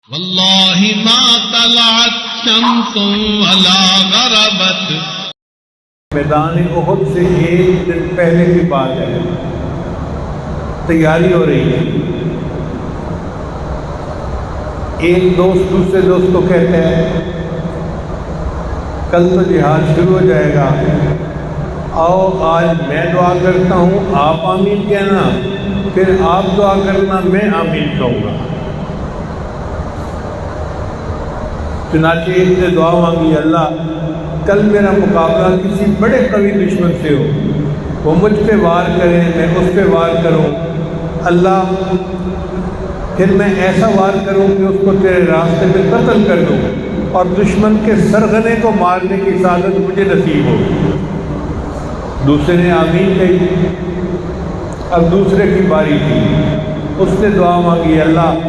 واللہ ما طلعت شمس ولا غربت. میدان احد سے ایک دن پہلے کی بات ہے، تیاری ہو رہی ہے. ایک دوست دوسرے دوست کو کہتے ہیں کل تو جہاد شروع ہو جائے گا، آؤ آج میں دعا کرتا ہوں، آپ آمین کہنا، پھر آپ دعا کرنا، میں آمین کہوں گا. چنانچہ ایک نے دعا مانگی، اللہ کل میرا مقابلہ کسی بڑے قوی دشمن سے ہو، وہ مجھ پہ وار کرے، میں اس پہ وار کروں، اللہ پھر میں ایسا وار کروں کہ اس کو تیرے راستے پہ قتل کر دوں اور دشمن کے سرغنے کو مارنے کی سعادت مجھے نصیب ہو. دوسرے نے آمین کہی. اب دوسرے کی باری تھی، اس نے دعا مانگی، اللہ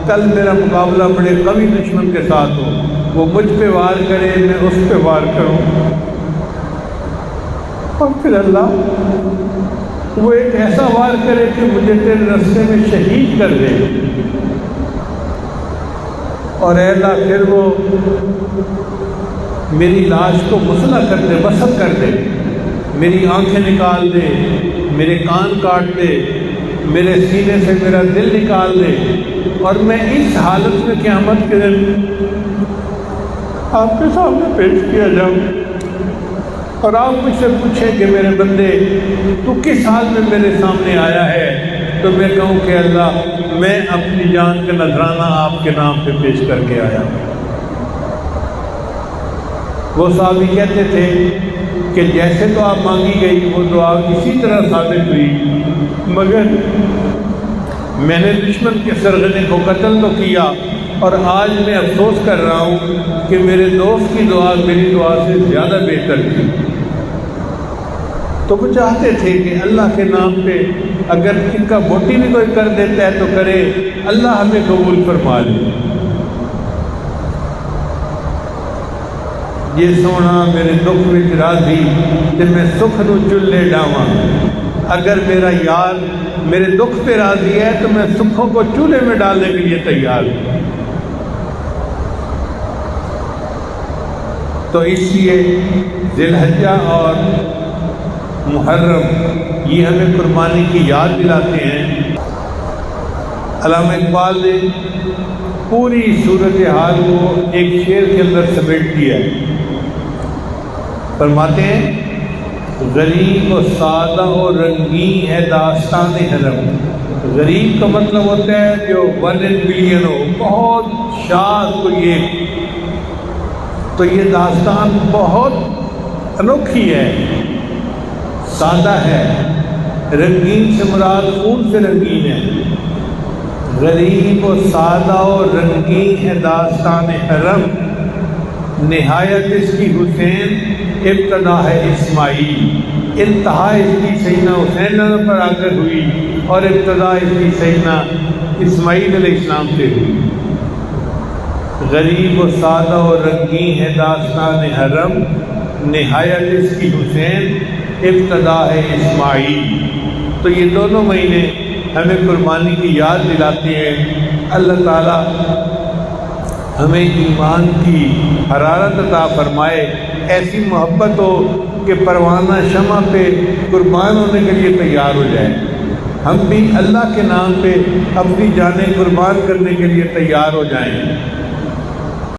کل میرا مقابلہ بڑے قوی دشمن کے ساتھ ہو، وہ مجھ پہ وار کرے، میں اس پہ وار کروں، اور پھر اللہ وہ ایک ایسا وار کرے کہ مجھے تیرے راستے میں شہید کر دے، اور اے اللہ پھر وہ میری لاش کو مسلح کر دے، وصل کر دے، میری آنکھیں نکال دے، میرے کان کاٹ دے، میرے سینے سے میرا دل نکال دے، اور میں اس حالت میں قیامت کے دن آپ کے سامنے پیش کیا جاؤں، اور آپ مجھ سے پوچھیں کہ میرے بندے تو کس حال میں میرے سامنے آیا ہے، تو میں کہوں کہ اللہ میں اپنی جان کا نذرانہ آپ کے نام پہ پیش کر کے آیا. وہ صحابی کہتے تھے کہ جیسے تو آپ مانگی گئی وہ دعا اسی طرح ثابت ہوئی، مگر میں نے دشمن کے سرغنے کو قتل تو کیا، اور آج میں افسوس کر رہا ہوں کہ میرے دوست کی دعا میری دعا سے زیادہ بہتر تھی. تو وہ چاہتے تھے کہ اللہ کے نام پہ اگر ان کا بوٹی بھی کوئی کر دیتا ہے تو کرے، اللہ ہمیں قبول فرما لے. یہ سونا میرے دکھ وچ راضی تے میں سکھ نو چلے ڈاواں. اگر میرا یار میرے دکھ پہ راضی ہے تو میں سکھوں کو چولہے میں ڈالنے کے لیے تیار ہوں. تو اس لیے ذی الحجہ اور محرم یہ ہمیں قربانی کی یاد دلاتے ہیں. علامہ اقبال نے پوری صورتحال کو ایک شعر کے اندر سمیٹ دیا ہے. فرماتے ہیں غریب و سادہ و رنگین ہے داستان حرم. غریب کا مطلب ہوتا ہے جو 1 in billion ہو، بہت شاد کوئی ایک. تو یہ داستان بہت انوکھی ہے، سادہ ہے. رنگین سے مراد خون سے رنگین ہے. غریب و سادہ و رنگین ہے داستان حرم، نہایت اس کی حسین ابتدا ہے اسماعیل. انتہا اس کی سیدنا حسین پر آ کر ہوئی اور ابتدا اس کی سیدنا اسماعیل علیہ السلام سے ہوئی. غریب و سادہ و رنگین ہے داستان حرم، نہایت اس کی حسین ابتدا ہے اسماعیل. تو یہ دونوں مہینے ہمیں قربانی کی یاد دلاتے ہیں. اللہ تعالیٰ ہمیں ایمان کی حرارت عطا فرمائے، ایسی محبت ہو کہ پروانہ شمع پہ قربان ہونے کے لیے تیار ہو جائے. ہم بھی اللہ کے نام پہ اپنی جانیں قربان کرنے کے لیے تیار ہو جائیں.